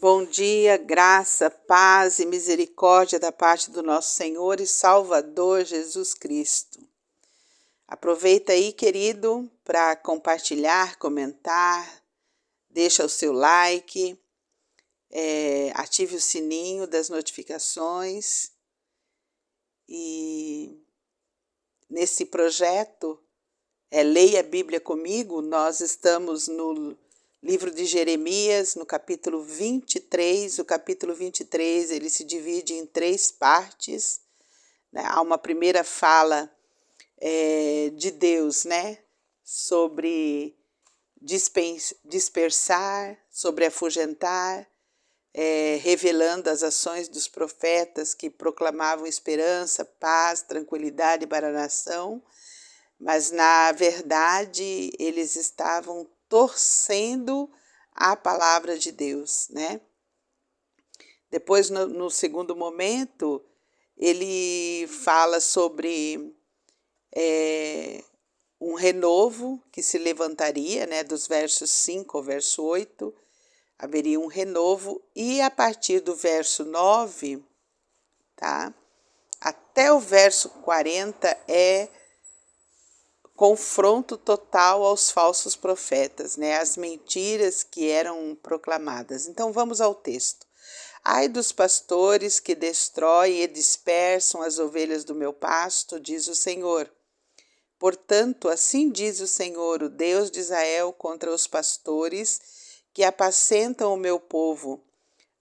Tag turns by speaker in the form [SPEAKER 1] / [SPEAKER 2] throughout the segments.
[SPEAKER 1] Bom dia, graça, paz e misericórdia da parte do nosso Senhor e Salvador Jesus Cristo. Aproveita aí, querido, para compartilhar, comentar, deixa o seu like, ative o sininho das notificações. E nesse projeto, Leia a Bíblia Comigo, nós estamos no livro de Jeremias, no capítulo 23. O capítulo 23, ele se divide em 3 partes. Né? Há uma primeira fala de Deus, né? Sobre dispersar, sobre afugentar, revelando as ações dos profetas que proclamavam esperança, paz, tranquilidade para a nação. Mas, na verdade, eles estavam torcendo a palavra de Deus, né? Depois, no segundo momento, ele fala sobre um renovo que se levantaria, né? Dos versos 5 ao verso 8, haveria um renovo. E a partir do verso 9, tá? Até o verso 40 confronto total aos falsos profetas, né? As mentiras que eram proclamadas. Então vamos ao texto. Ai dos pastores que destroem e dispersam as ovelhas do meu pasto, diz o Senhor. Portanto, assim diz o Senhor, o Deus de Israel, contra os pastores que apacentam o meu povo.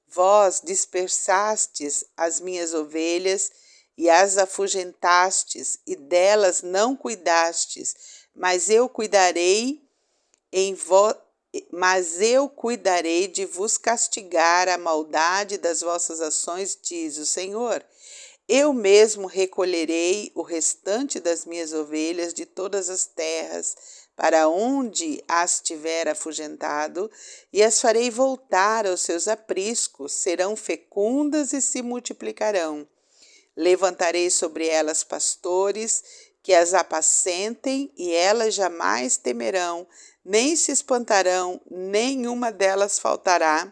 [SPEAKER 1] Vós dispersastes as minhas ovelhas e as afugentastes, e delas não cuidastes, mas eu cuidarei de vos castigar a maldade das vossas ações, diz o Senhor. Eu mesmo recolherei o restante das minhas ovelhas de todas as terras, para onde as tiver afugentado, e as farei voltar aos seus apriscos, serão fecundas e se multiplicarão. Levantarei sobre elas pastores que as apacentem, e elas jamais temerão, nem se espantarão, nenhuma delas faltará,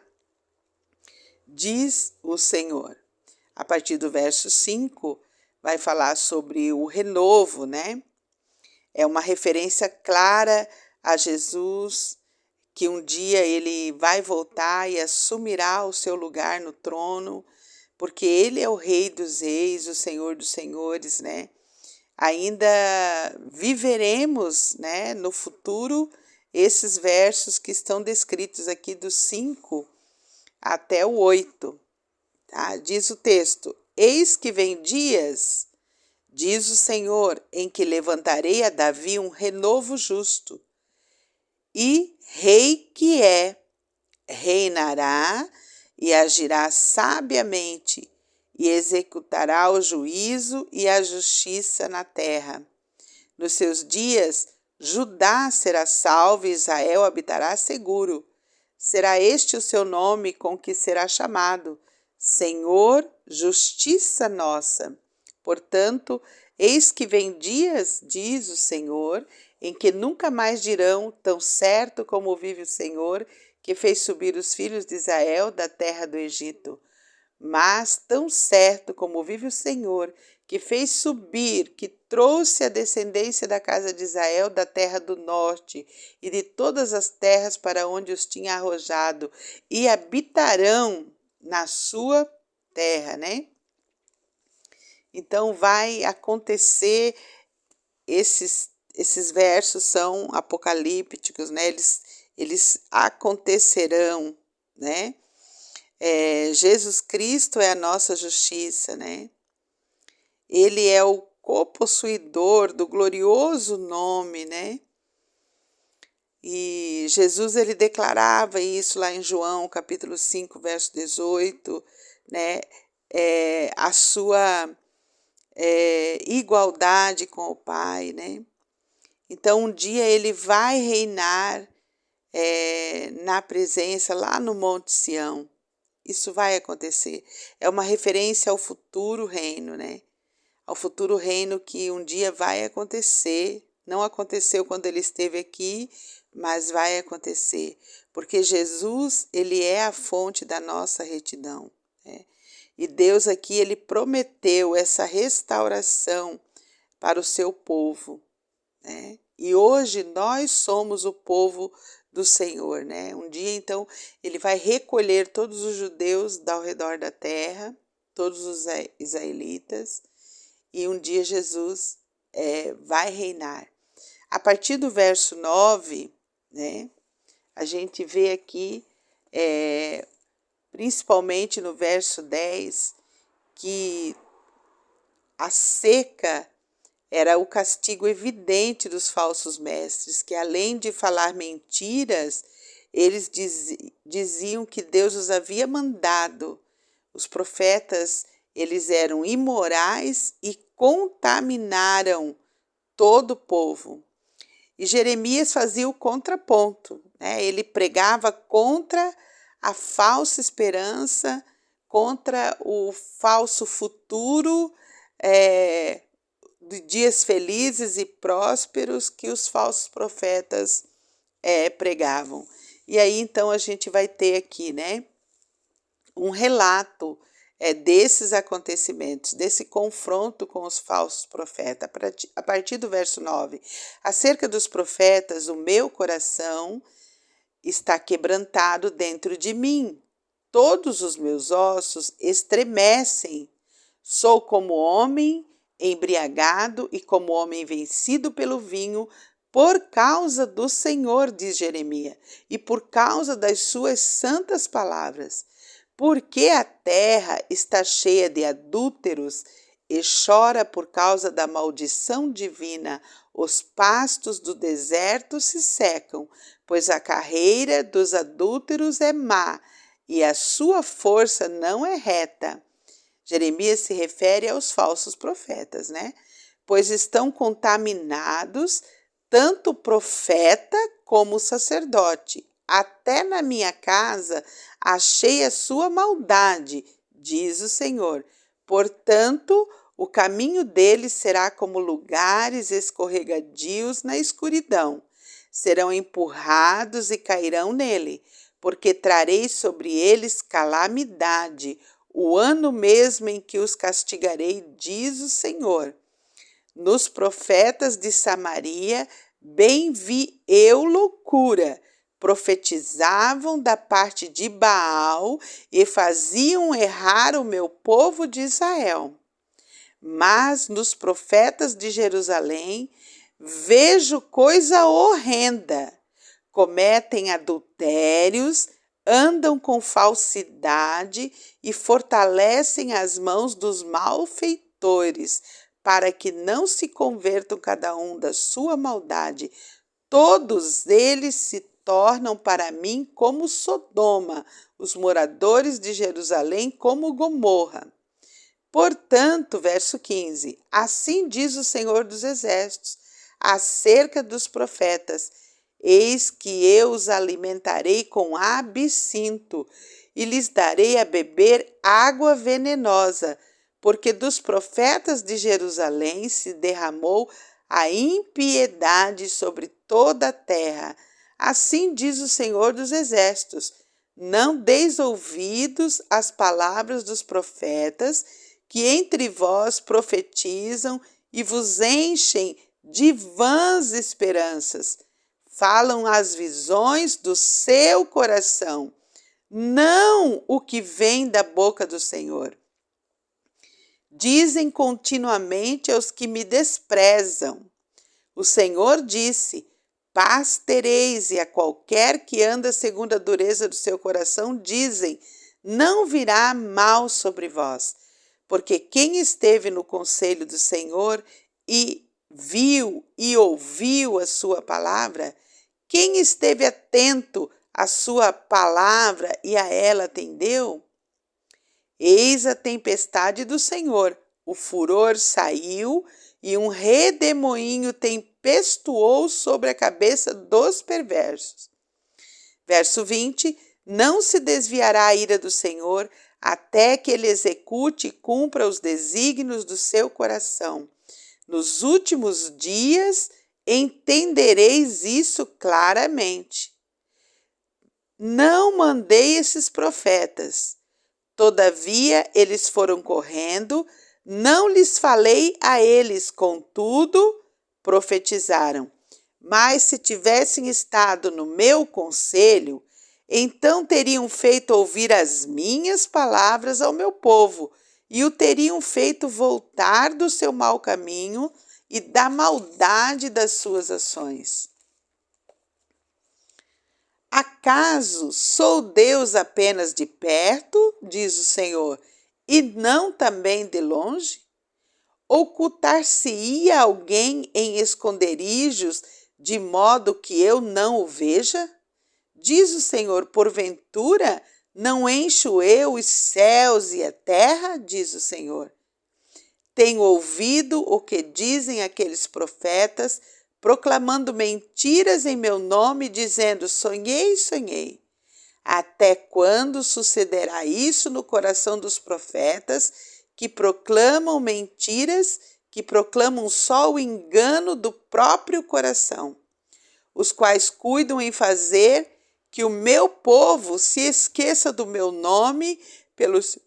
[SPEAKER 1] diz o Senhor. A partir do verso 5, vai falar sobre o renovo, né? É uma referência clara a Jesus, que um dia ele vai voltar e assumirá o seu lugar no trono, porque ele é o Rei dos Reis, o Senhor dos Senhores, né? Ainda viveremos, né, no futuro esses versos que estão descritos aqui do 5 até o 8. Tá? Diz o texto: Eis que vem dias, diz o Senhor, em que levantarei a Davi um renovo justo, e rei que reinará e agirá sabiamente, e executará o juízo e a justiça na terra. Nos seus dias, Judá será salvo e Israel habitará seguro. Será este o seu nome com que será chamado: Senhor, justiça nossa. Portanto, eis que vem dias, diz o Senhor, em que nunca mais dirão, tão certo como vive o Senhor, que fez subir os filhos de Israel da terra do Egito. Mas tão certo como vive o Senhor, que fez subir, que trouxe a descendência da casa de Israel da terra do norte e de todas as terras para onde os tinha arrojado, e habitarão na sua terra, né? Então vai acontecer, esses versos são apocalípticos, né? Eles acontecerão, né? Jesus Cristo é a nossa justiça, né? Ele é o copossuidor do glorioso nome, né? E Jesus, ele declarava isso lá em João, capítulo 5, verso 18, né? A sua igualdade com o Pai, né? Então, um dia ele vai reinar na presença lá no Monte Sião. Isso vai acontecer. É uma referência ao futuro reino, né? Ao futuro reino que um dia vai acontecer. Não aconteceu quando ele esteve aqui, mas vai acontecer, porque Jesus, ele é a fonte da nossa retidão, né? E Deus aqui, ele prometeu essa restauração para o seu povo, né? E hoje nós somos o povo do Senhor, né? Um dia, então, ele vai recolher todos os judeus ao redor da terra, todos os israelitas, e um dia Jesus vai reinar. A partir do verso 9, né, a gente vê aqui, principalmente no verso 10, que a seca era o castigo evidente dos falsos mestres, que além de falar mentiras, eles diziam que Deus os havia mandado. Os profetas, eles eram imorais e contaminaram todo o povo. E Jeremias fazia o contraponto, né? Ele pregava contra a falsa esperança, contra o falso futuro, de dias felizes e prósperos que os falsos profetas pregavam. E aí, então, a gente vai ter aqui, né, um relato desses acontecimentos, desse confronto com os falsos profetas. A partir do verso 9, acerca dos profetas, o meu coração está quebrantado dentro de mim, todos os meus ossos estremecem, sou como homem embriagado e como homem vencido pelo vinho, por causa do Senhor, diz Jeremias, e por causa das suas santas palavras. Porque a terra está cheia de adúlteros e chora por causa da maldição divina, os pastos do deserto se secam, pois a carreira dos adúlteros é má e a sua força não é reta. Jeremias se refere aos falsos profetas, né? Pois estão contaminados tanto o profeta como o sacerdote. Até na minha casa achei a sua maldade, diz o Senhor. Portanto, o caminho deles será como lugares escorregadios na escuridão. Serão empurrados e cairão nele, porque trarei sobre eles calamidade, o ano mesmo em que os castigarei, diz o Senhor. Nos profetas de Samaria, bem vi eu loucura. Profetizavam da parte de Baal e faziam errar o meu povo de Israel. Mas nos profetas de Jerusalém, vejo coisa horrenda. Cometem adultérios, andam com falsidade e fortalecem as mãos dos malfeitores, para que não se convertam cada um da sua maldade. Todos eles se tornam para mim como Sodoma, os moradores de Jerusalém como Gomorra. Portanto, verso 15, assim diz o Senhor dos Exércitos, acerca dos profetas, eis que eu os alimentarei com absinto e lhes darei a beber água venenosa, porque dos profetas de Jerusalém se derramou a impiedade sobre toda a terra. Assim diz o Senhor dos Exércitos, não deis ouvidos às palavras dos profetas que entre vós profetizam e vos enchem de vãs esperanças. Falam as visões do seu coração, não o que vem da boca do Senhor. Dizem continuamente aos que me desprezam. O Senhor disse, paz tereis, e a qualquer que anda segundo a dureza do seu coração, dizem, não virá mal sobre vós. Porque quem esteve no conselho do Senhor e viu e ouviu a sua palavra, quem esteve atento à sua palavra e a ela atendeu? Eis a tempestade do Senhor, o furor saiu e um redemoinho tempestuou sobre a cabeça dos perversos. Verso 20, não se desviará a ira do Senhor até que ele execute e cumpra os desígnios do seu coração. Nos últimos dias entendereis isso claramente. Não mandei esses profetas. Todavia, eles foram correndo, não lhes falei a eles, contudo, profetizaram. Mas se tivessem estado no meu conselho, então teriam feito ouvir as minhas palavras ao meu povo, e o teriam feito voltar do seu mau caminho e da maldade das suas ações. Acaso sou Deus apenas de perto, diz o Senhor, e não também de longe? Ocultar-se-ia alguém em esconderijos, de modo que eu não o veja? Diz o Senhor, porventura, não encho eu os céus e a terra? Diz o Senhor. Tenho ouvido o que dizem aqueles profetas, proclamando mentiras em meu nome, dizendo: sonhei, sonhei. Até quando sucederá isso no coração dos profetas, que proclamam mentiras, que proclamam só o engano do próprio coração, os quais cuidam em fazer que o meu povo se esqueça do meu nome pelos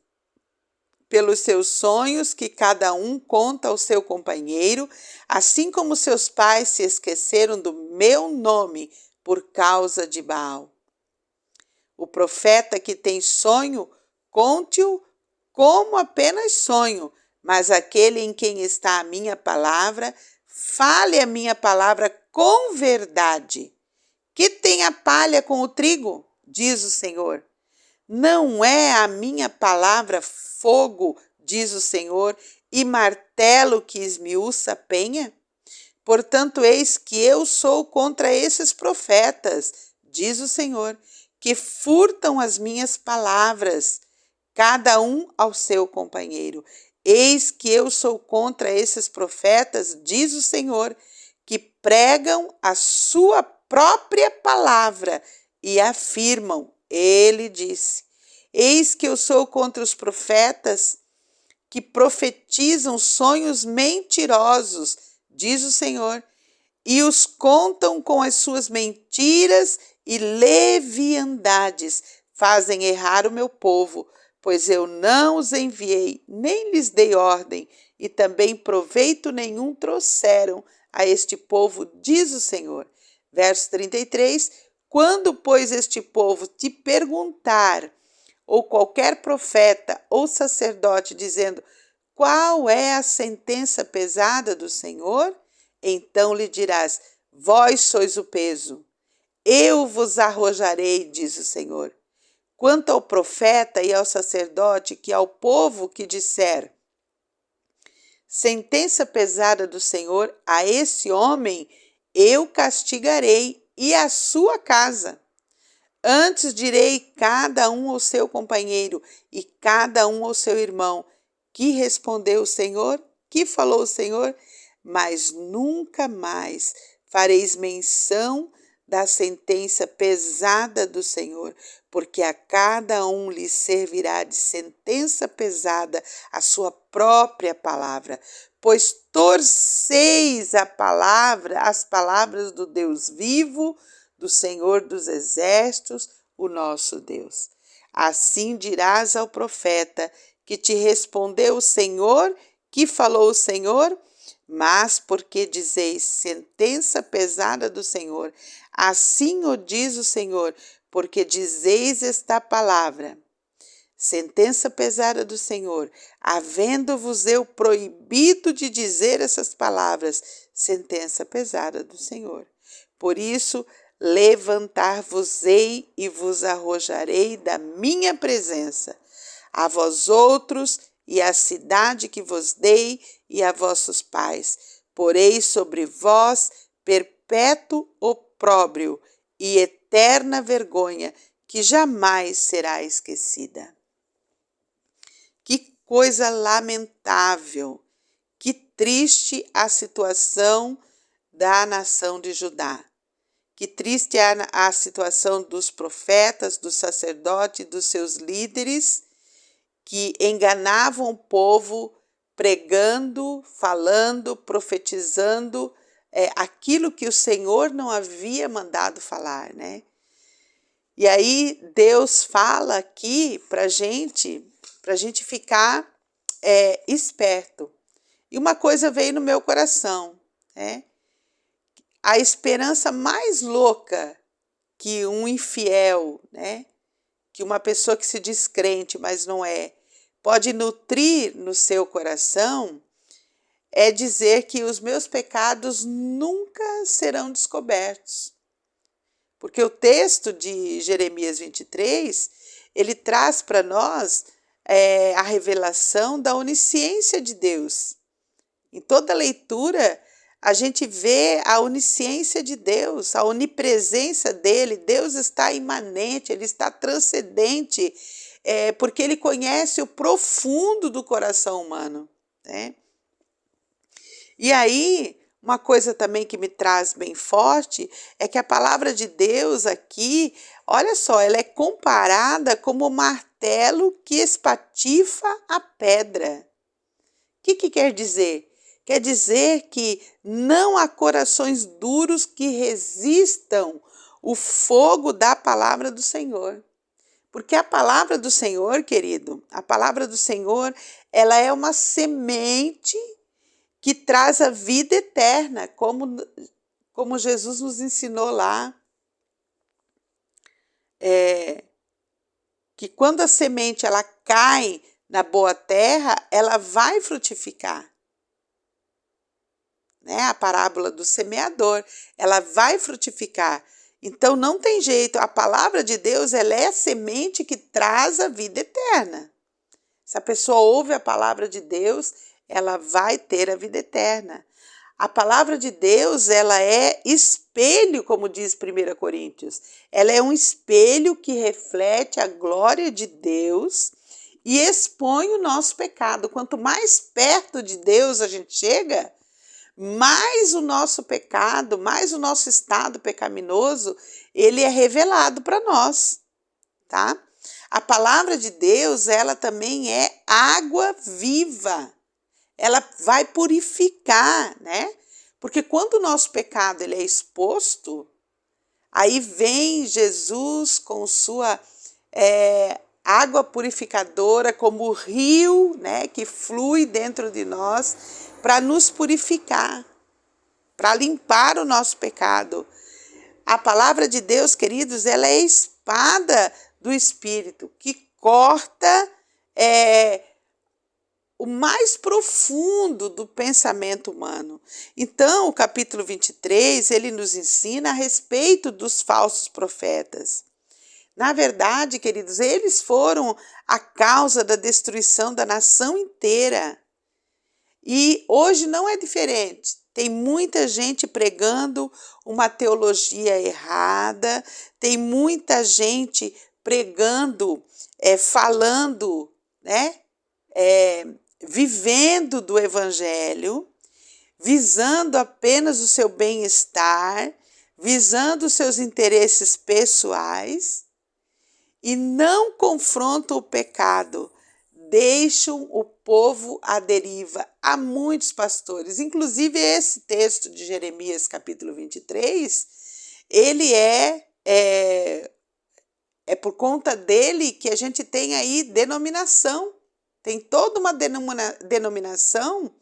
[SPEAKER 1] seus sonhos que cada um conta ao seu companheiro, assim como seus pais se esqueceram do meu nome por causa de Baal. O profeta que tem sonho, conte-o como apenas sonho, mas aquele em quem está a minha palavra, fale a minha palavra com verdade. Que tem a palha com o trigo, diz o Senhor. Não é a minha palavra fogo, diz o Senhor, e martelo que esmiuça a penha? Portanto, eis que eu sou contra esses profetas, diz o Senhor, que furtam as minhas palavras, cada um ao seu companheiro. Eis que eu sou contra esses profetas, diz o Senhor, que pregam a sua própria palavra e afirmam: ele disse. Eis que eu sou contra os profetas que profetizam sonhos mentirosos, diz o Senhor, e os contam com as suas mentiras e leviandades, fazem errar o meu povo, pois eu não os enviei, nem lhes dei ordem, e também proveito nenhum trouxeram a este povo, diz o Senhor. Verso 33, quando, pois, este povo te perguntar, ou qualquer profeta ou sacerdote, dizendo: qual é a sentença pesada do Senhor? Então lhe dirás: vós sois o peso. Eu vos arrojarei, diz o Senhor. Quanto ao profeta e ao sacerdote, que ao povo que disser: sentença pesada do Senhor, a esse homem eu castigarei e a sua casa. Antes direi cada um ao seu companheiro e cada um ao seu irmão. Que respondeu o Senhor? Que falou o Senhor? Mas nunca mais fareis menção da sentença pesada do Senhor, porque a cada um lhe servirá de sentença pesada a sua própria palavra, pois torceis as palavras do Deus vivo, do Senhor dos exércitos, o nosso Deus. Assim dirás ao profeta que te respondeu o Senhor, que falou o Senhor, mas porque dizeis sentença pesada do Senhor, assim o diz o Senhor, porque dizeis esta palavra, sentença pesada do Senhor, havendo-vos eu proibido de dizer essas palavras, sentença pesada do Senhor. Por isso, levantar-vos-ei e vos arrojarei da minha presença, a vós outros e à cidade que vos dei e a vossos pais. Porei sobre vós perpétuo opróbrio e eterna vergonha, que jamais será esquecida. Que coisa lamentável, que triste a situação da nação de Judá. Que triste é a situação dos profetas, dos sacerdotes, dos seus líderes, que enganavam o povo pregando, falando, profetizando aquilo que o Senhor não havia mandado falar, né? E aí Deus fala aqui para gente ficar esperto. E uma coisa veio no meu coração, né? A esperança mais louca que um infiel, né? Que uma pessoa que se diz crente, mas não é, pode nutrir no seu coração, é dizer que os meus pecados nunca serão descobertos. Porque o texto de Jeremias 23, ele traz para nós a revelação da onisciência de Deus. Em toda leitura, a gente vê a onisciência de Deus, a onipresença dele. Deus está imanente, ele está transcendente, porque ele conhece o profundo do coração humano, né? E aí, uma coisa também que me traz bem forte é que a palavra de Deus aqui, olha só, ela é comparada como o martelo que espatifa a pedra. O que quer dizer? Quer dizer que não há corações duros que resistam o fogo da palavra do Senhor. Porque a palavra do Senhor, querido, a palavra do Senhor, ela é uma semente que traz a vida eterna, como Jesus nos ensinou lá. Que quando a semente ela cai na boa terra, ela vai frutificar. Né? A parábola do semeador, ela vai frutificar. Então não tem jeito, a palavra de Deus ela é a semente que traz a vida eterna. Se a pessoa ouve a palavra de Deus, ela vai ter a vida eterna. A palavra de Deus, ela é espelho, como diz 1 Coríntios. Ela é um espelho que reflete a glória de Deus e expõe o nosso pecado. Quanto mais perto de Deus a gente chega, mais o nosso pecado, mais o nosso estado pecaminoso, ele é revelado para nós, tá? A palavra de Deus, ela também é água viva. Ela vai purificar, né? Porque quando o nosso pecado ele é exposto, aí vem Jesus com sua água purificadora, como o rio, né, que flui dentro de nós para nos purificar, para limpar o nosso pecado. A palavra de Deus, queridos, ela é a espada do Espírito, que corta o mais profundo do pensamento humano. Então, o capítulo 23, ele nos ensina a respeito dos falsos profetas. Na verdade, queridos, eles foram a causa da destruição da nação inteira. E hoje não é diferente. Tem muita gente pregando uma teologia errada, tem muita gente pregando, falando, né? Vivendo do evangelho, visando apenas o seu bem-estar, visando os seus interesses pessoais e não confrontam o pecado, deixam o povo à deriva. Há muitos pastores, inclusive esse texto de Jeremias capítulo 23, ele é por conta dele que a gente tem aí denominação. Tem toda uma denominação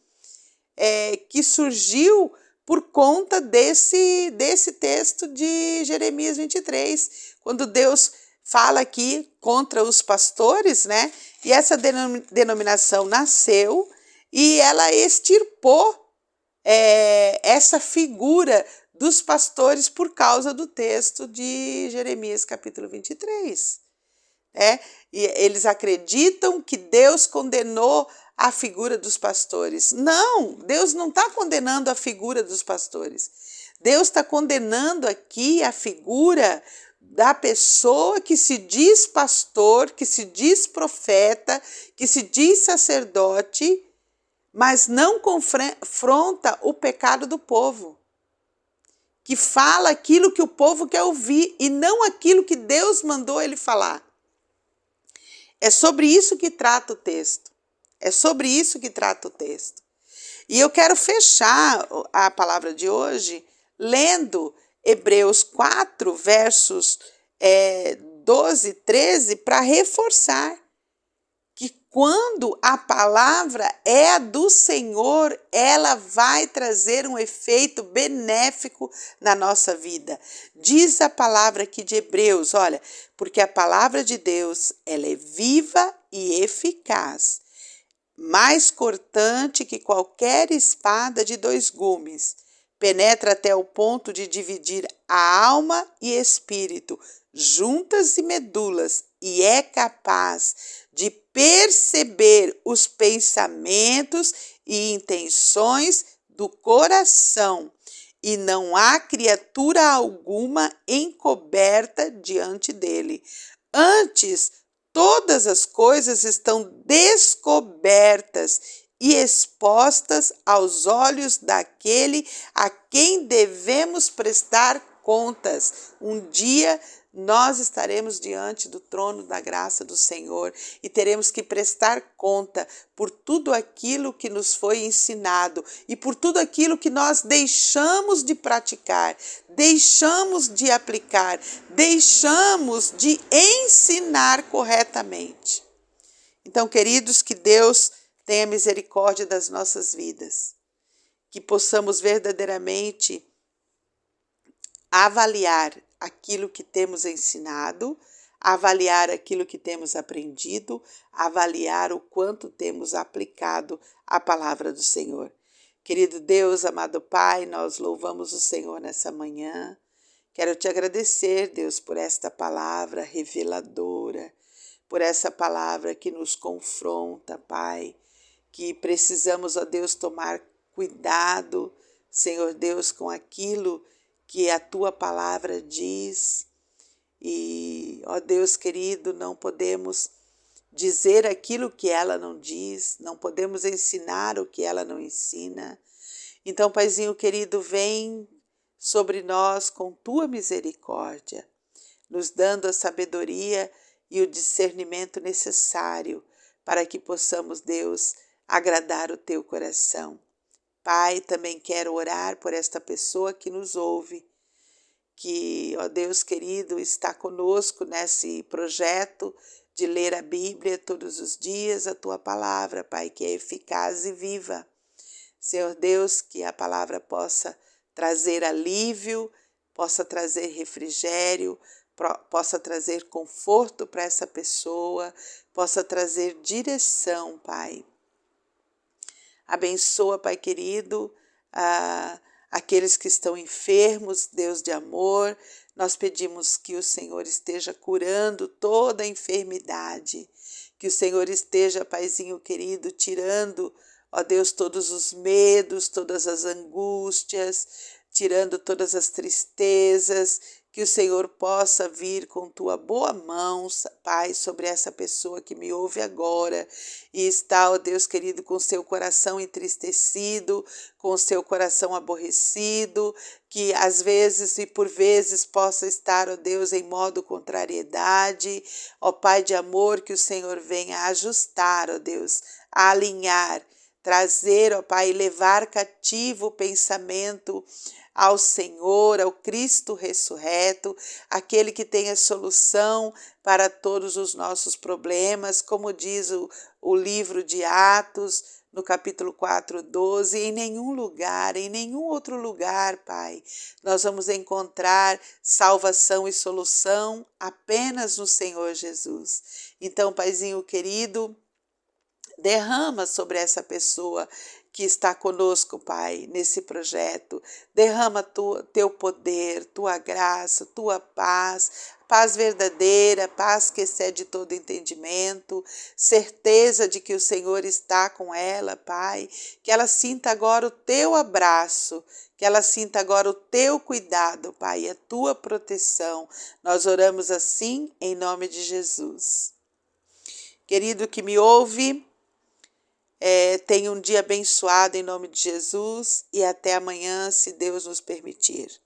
[SPEAKER 1] que surgiu por conta desse texto de Jeremias 23, quando Deus fala aqui contra os pastores, né? E essa denominação nasceu e ela extirpou essa figura dos pastores por causa do texto de Jeremias capítulo 23. E eles acreditam que Deus condenou a figura dos pastores. Não, Deus não está condenando a figura dos pastores. Deus está condenando aqui a figura da pessoa que se diz pastor, que se diz profeta, que se diz sacerdote, mas não confronta o pecado do povo. Que fala aquilo que o povo quer ouvir e não aquilo que Deus mandou ele falar. É sobre isso que trata o texto. É sobre isso que trata o texto. E eu quero fechar a palavra de hoje lendo Hebreus 4, versos 12 e 13, para reforçar que quando a palavra é a do Senhor, ela vai trazer um efeito benéfico na nossa vida. Diz a palavra aqui de Hebreus, olha, porque a palavra de Deus, ela é viva e eficaz, mais cortante que qualquer espada de 2 gumes, penetra até o ponto de dividir a alma e espírito, juntas e medulas, e é capaz de perceber os pensamentos e intenções do coração, e não há criatura alguma encoberta diante dele. Antes, todas as coisas estão descobertas e expostas aos olhos daquele a quem devemos prestar contas. Um dia nós estaremos diante do trono da graça do Senhor e teremos que prestar conta por tudo aquilo que nos foi ensinado e por tudo aquilo que nós deixamos de praticar, deixamos de aplicar, deixamos de ensinar corretamente. Então, queridos, que Deus tenha misericórdia das nossas vidas, que possamos verdadeiramente avaliar aquilo que temos ensinado, avaliar aquilo que temos aprendido, avaliar o quanto temos aplicado a palavra do Senhor. Querido Deus, amado Pai, nós louvamos o Senhor nessa manhã. Quero te agradecer, Deus, por esta palavra reveladora, por essa palavra que nos confronta, Pai, que precisamos, ó Deus, tomar cuidado, Senhor Deus, com aquilo que a tua palavra diz. E, ó Deus querido, não podemos dizer aquilo que ela não diz, não podemos ensinar o que ela não ensina. Então, Paizinho querido, vem sobre nós com tua misericórdia, nos dando a sabedoria e o discernimento necessário para que possamos, Deus, agradar o teu coração. Pai, também quero orar por esta pessoa que nos ouve, que, ó Deus querido, está conosco nesse projeto de ler a Bíblia todos os dias, a tua palavra, Pai, que é eficaz e viva. Senhor Deus, que a palavra possa trazer alívio, possa trazer refrigério, possa trazer conforto para essa pessoa, possa trazer direção, Pai. Abençoa, Pai querido, aqueles que estão enfermos, Deus de amor. Nós pedimos que o Senhor esteja curando toda a enfermidade, que o Senhor esteja, Paizinho querido, tirando, ó Deus, todos os medos, todas as angústias, tirando todas as tristezas, que o Senhor possa vir com tua boa mão, Pai, sobre essa pessoa que me ouve agora e está, ó Deus querido, com seu coração entristecido, com seu coração aborrecido, que às vezes e por vezes possa estar, ó Deus, em modo contrariedade. Ó Pai de amor, que o Senhor venha ajustar, ó Deus, a alinhar, trazer, ó Pai, levar cativo o pensamento ao Senhor, ao Cristo ressurreto, aquele que tem a solução para todos os nossos problemas, como diz o livro de Atos, no capítulo 4, 12, em nenhum lugar, em nenhum outro lugar, Pai, nós vamos encontrar salvação e solução apenas no Senhor Jesus. Então, Paizinho querido, derrama sobre essa pessoa que está conosco, Pai, nesse projeto. Derrama teu poder, tua graça, tua paz, paz verdadeira, paz que excede todo entendimento, certeza de que o Senhor está com ela, Pai, que ela sinta agora o teu abraço, que ela sinta agora o teu cuidado, Pai, a tua proteção. Nós oramos assim em nome de Jesus. Querido que me ouve, tenha um dia abençoado em nome de Jesus e até amanhã, se Deus nos permitir.